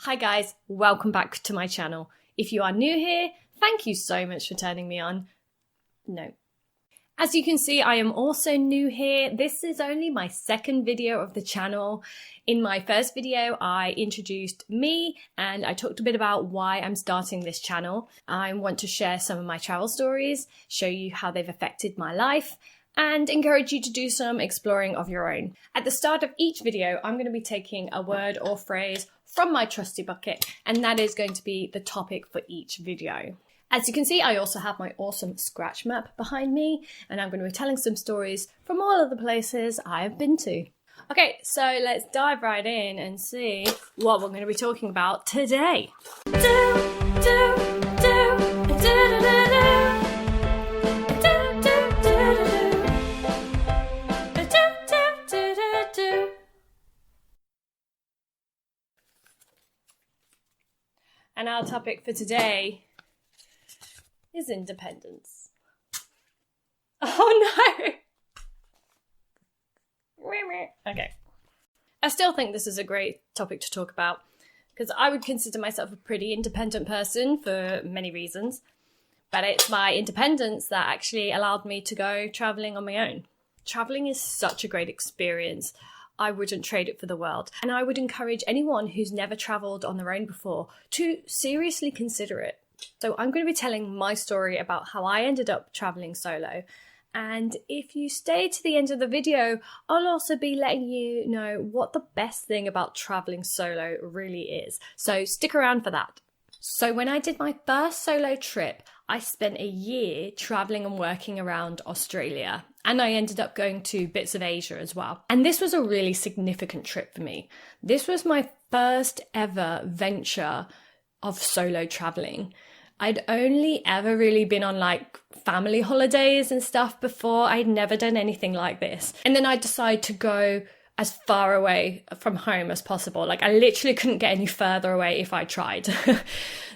Hi guys, welcome back to my channel. If you are new here, thank you so much for turning me on. No. As you can see, I am also new here. This is only my second video of the channel. In my first video, I introduced me and I talked a bit about why I'm starting this channel. I want to share some of my travel stories, show you how they've affected my life, and encourage you to do some exploring of your own. At the start of each video, I'm going to be taking a word or phrase from my trusty bucket, and that is going to be the topic for each video. As you can see, I also have my awesome scratch map behind me, and I'm going to be telling some stories from all of the places I've been to. Okay, so let's dive right in and see what we're going to be talking about today. And our topic for today is independence. Oh no! Okay. I still think this is a great topic to talk about because I would consider myself a pretty independent person for many reasons, but it's my independence that actually allowed me to go traveling on my own. Traveling is such a great experience. I wouldn't trade it for the world. And I would encourage anyone who's never traveled on their own before to seriously consider it. So I'm going to be telling my story about how I ended up traveling solo. And if you stay to the end of the video, I'll also be letting you know what the best thing about traveling solo really is. So stick around for that. So when I did my first solo trip, I spent a year traveling and working around Australia, and I ended up going to bits of Asia as well. And this was a really significant trip for me. This was my first ever venture of solo traveling. I'd only ever really been on like family holidays and stuff before. I'd never done anything like this. And then I decided to go as far away from home as possible. Like I literally couldn't get any further away if I tried.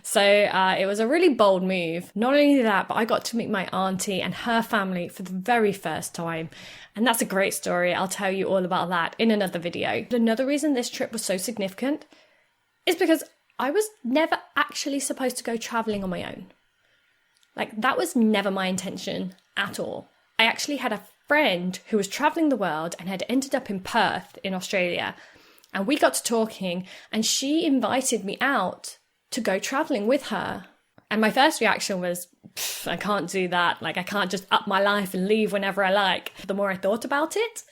So it was a really bold move. Not only that, but I got to meet my auntie and her family for the very first time. And that's a great story. I'll tell you all about that in another video. Another reason this trip was so significant is because I was never actually supposed to go traveling on my own. Like that was never my intention at all. I actually had a friend who was traveling the world and had ended up in Perth in Australia. And we got to talking and she invited me out to go traveling with her. And my first reaction was, I can't do that. Like I can't just up my life and leave whenever I like. The more I thought about it,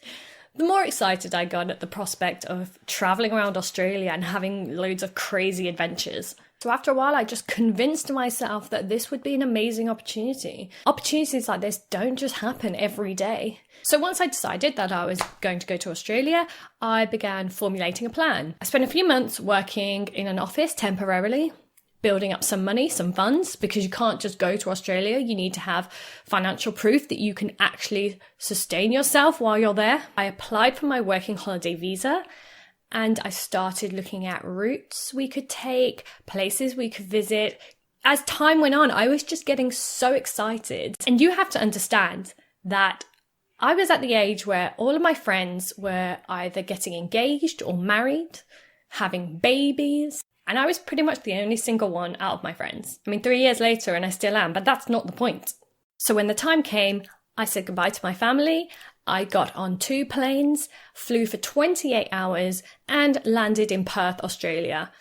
the more excited I got at the prospect of traveling around Australia and having loads of crazy adventures. So after a while, I just convinced myself that this would be an amazing opportunity. Opportunities like this don't just happen every day. So once I decided that I was going to go to Australia, I began formulating a plan. I spent a few months working in an office temporarily, building up some money, some funds, because you can't just go to Australia. You need to have financial proof that you can actually sustain yourself while you're there. I applied for my working holiday visa and I started looking at routes we could take, places we could visit. As time went on, I was just getting so excited. And you have to understand that I was at the age where all of my friends were either getting engaged or married, having babies. And I was pretty much the only single one out of my friends. I mean, 3 years later, and I still am, but that's not the point. So when the time came, I said goodbye to my family. I got on 2 planes, flew for 28 hours, and landed in Perth, Australia.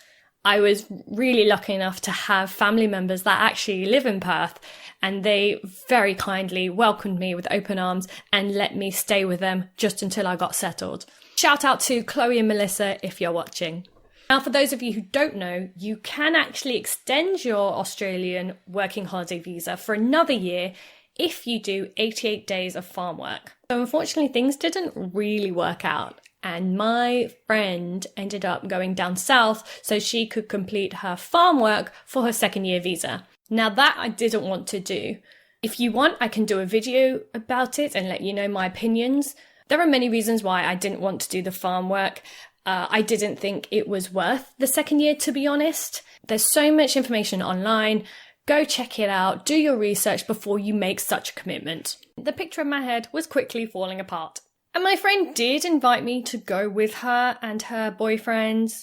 I was really lucky enough to have family members that actually live in Perth, and they very kindly welcomed me with open arms and let me stay with them just until I got settled. Shout out to Chloe and Melissa if you're watching. Now, for those of you who don't know, you can actually extend your Australian working holiday visa for another year if you do 88 days of farm work. So unfortunately, things didn't really work out. And my friend ended up going down south so she could complete her farm work for her second year visa. Now that I didn't want to do. If you want, I can do a video about it and let you know my opinions. There are many reasons why I didn't want to do the farm work. I didn't think it was worth the second year, to be honest. There's so much information online. Go check it out, do your research before you make such a commitment. The picture in my head was quickly falling apart. And my friend did invite me to go with her and her boyfriend.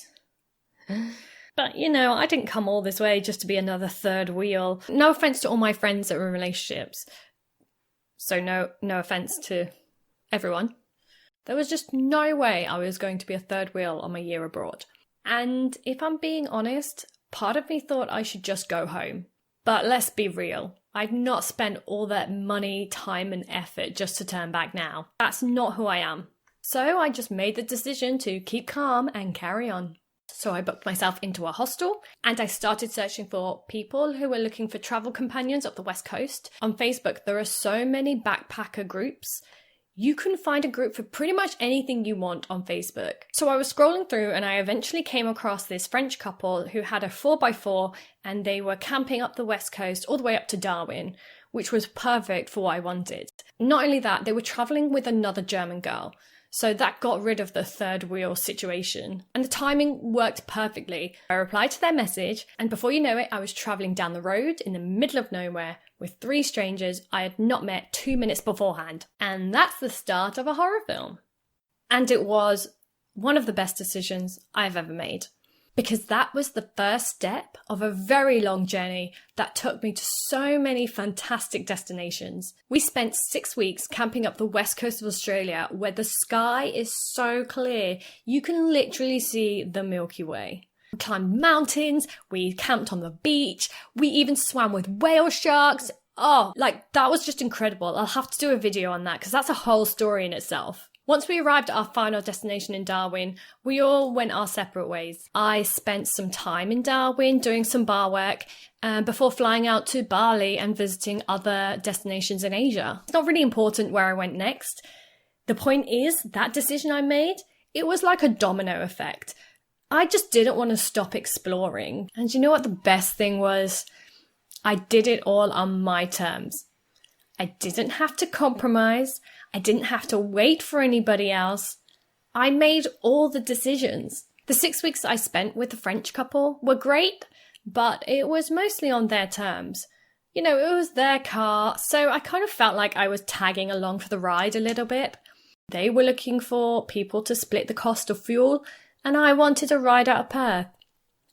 But, you know, I didn't come all this way just to be another third wheel. No offense to all my friends that were in relationships. So no offense to everyone. There was just no way I was going to be a third wheel on my year abroad. And if I'm being honest, part of me thought I should just go home. But let's be real. I'd not spent all that money, time and effort just to turn back now. That's not who I am. So I just made the decision to keep calm and carry on. So I booked myself into a hostel and I started searching for people who were looking for travel companions up the West Coast. On Facebook, there are so many backpacker groups. You can find a group for pretty much anything you want on Facebook. So I was scrolling through and I eventually came across this French couple who had a 4x4 and they were camping up the West Coast all the way up to Darwin, which was perfect for what I wanted. Not only that, they were traveling with another German girl. So that got rid of the third wheel situation. And the timing worked perfectly. I replied to their message, and before you know it, I was traveling down the road in the middle of nowhere with 3 strangers I had not met 2 minutes beforehand. And that's the start of a horror film. And it was one of the best decisions I've ever made. Because that was the first step of a very long journey that took me to so many fantastic destinations. We spent 6 weeks camping up the west coast of Australia where the sky is so clear, you can literally see the Milky Way. We climbed mountains, we camped on the beach, we even swam with whale sharks. Oh, that was just incredible. I'll have to do a video on that because that's a whole story in itself. Once we arrived at our final destination in Darwin, we all went our separate ways. I spent some time in Darwin doing some bar work before flying out to Bali and visiting other destinations in Asia. It's not really important where I went next. The point is, that decision I made, it was like a domino effect. I just didn't want to stop exploring. And you know what the best thing was? I did it all on my terms. I didn't have to compromise. I didn't have to wait for anybody else. I made all the decisions. The 6 weeks I spent with the French couple were great, but it was mostly on their terms. You know, it was their car, so I kind of felt like I was tagging along for the ride a little bit. They were looking for people to split the cost of fuel, and I wanted a ride out of Perth.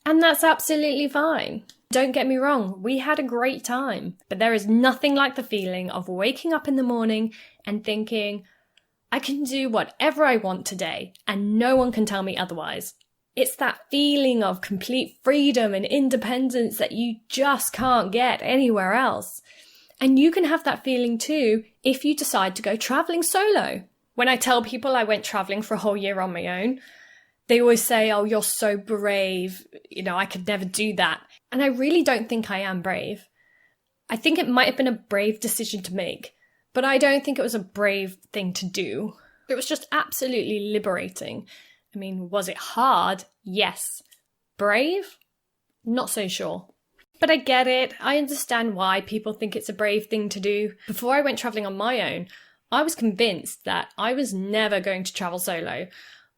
And that's absolutely fine. Don't get me wrong, we had a great time, but there is nothing like the feeling of waking up in the morning and thinking, I can do whatever I want today and no one can tell me otherwise. It's that feeling of complete freedom and independence that you just can't get anywhere else. And you can have that feeling too if you decide to go traveling solo. When I tell people I went traveling for a whole year on my own, they always say, oh, you're so brave. You know, I could never do that. And I really don't think I am brave. I think it might have been a brave decision to make, but I don't think it was a brave thing to do. It was just absolutely liberating. I mean, was it hard? Yes. Brave? Not so sure. But I get it. I understand why people think it's a brave thing to do. Before I went traveling on my own, I was convinced that I was never going to travel solo.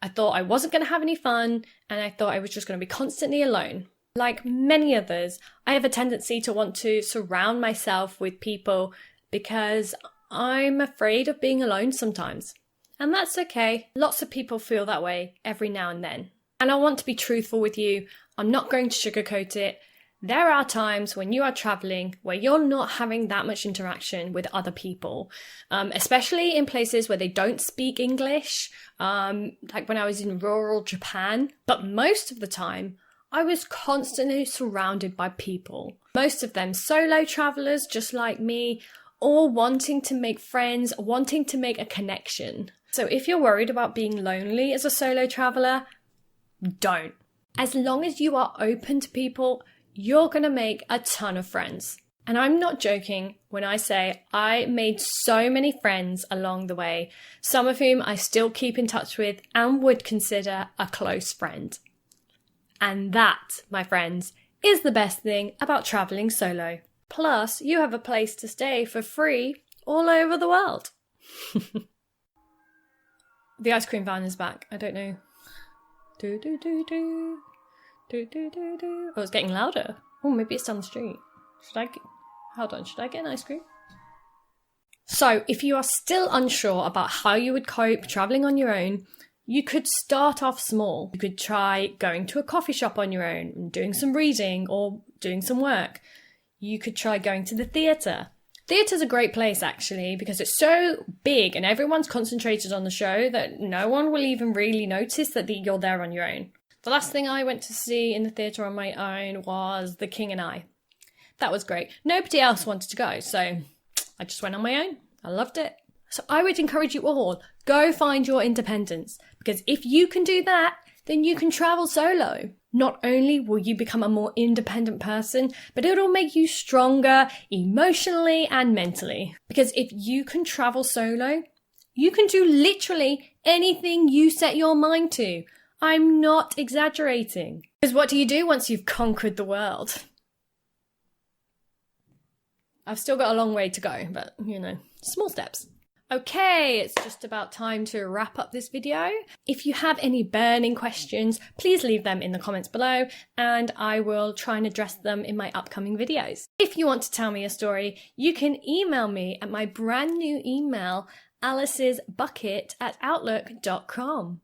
I thought I wasn't going to have any fun, and I thought I was just going to be constantly alone. Like many others, I have a tendency to want to surround myself with people because I'm afraid of being alone sometimes. And that's okay. Lots of people feel that way every now and then. And I want to be truthful with you. I'm not going to sugarcoat it. There are times when you are traveling where you're not having that much interaction with other people, especially in places where they don't speak English, like when I was in rural Japan. But most of the time, I was constantly surrounded by people. Most of them solo travelers just like me, all wanting to make friends, wanting to make a connection. So if you're worried about being lonely as a solo traveler, don't. As long as you are open to people, you're going to make a ton of friends. And I'm not joking when I say I made so many friends along the way, some of whom I still keep in touch with and would consider a close friend. And that, my friends, is the best thing about traveling solo. Plus, you have a place to stay for free all over the world. The ice cream van is back. I don't know. Do do do do. Do do do do. Oh, it's getting louder. Oh, maybe it's down the street. Hold on, should I get an ice cream? So, if you are still unsure about how you would cope traveling on your own, You could start off small. You could try going to a coffee shop on your own and doing some reading or doing some work. You could try going to the theatre. Theatre's a great place, actually, because it's so big and everyone's concentrated on the show that no one will even really notice that you're there on your own. The last thing I went to see in the theatre on my own was The King and I. That was great. Nobody else wanted to go, so I just went on my own. I loved it. So I would encourage you all, go find your independence, because if you can do that, then you can travel solo. Not only will you become a more independent person, but it'll make you stronger emotionally and mentally. Because if you can travel solo, you can do literally anything you set your mind to. I'm not exaggerating. Because what do you do once you've conquered the world? I've still got a long way to go, but, small steps. Okay, it's just about time to wrap up this video. If you have any burning questions, please leave them in the comments below and I will try and address them in my upcoming videos. If you want to tell me a story, you can email me at my brand new email, alicesbucket@outlook.com.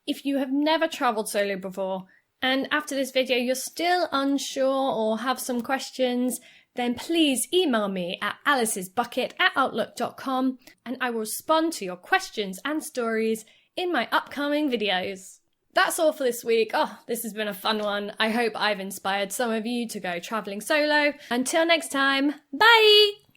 If you have never travelled solo before and after this video you're still unsure or have some questions, then please email me at alicesbucket@outlook.com and I will respond to your questions and stories in my upcoming videos. That's all for this week. This has been a fun one. I hope I've inspired some of you to go travelling solo. Until next time, bye!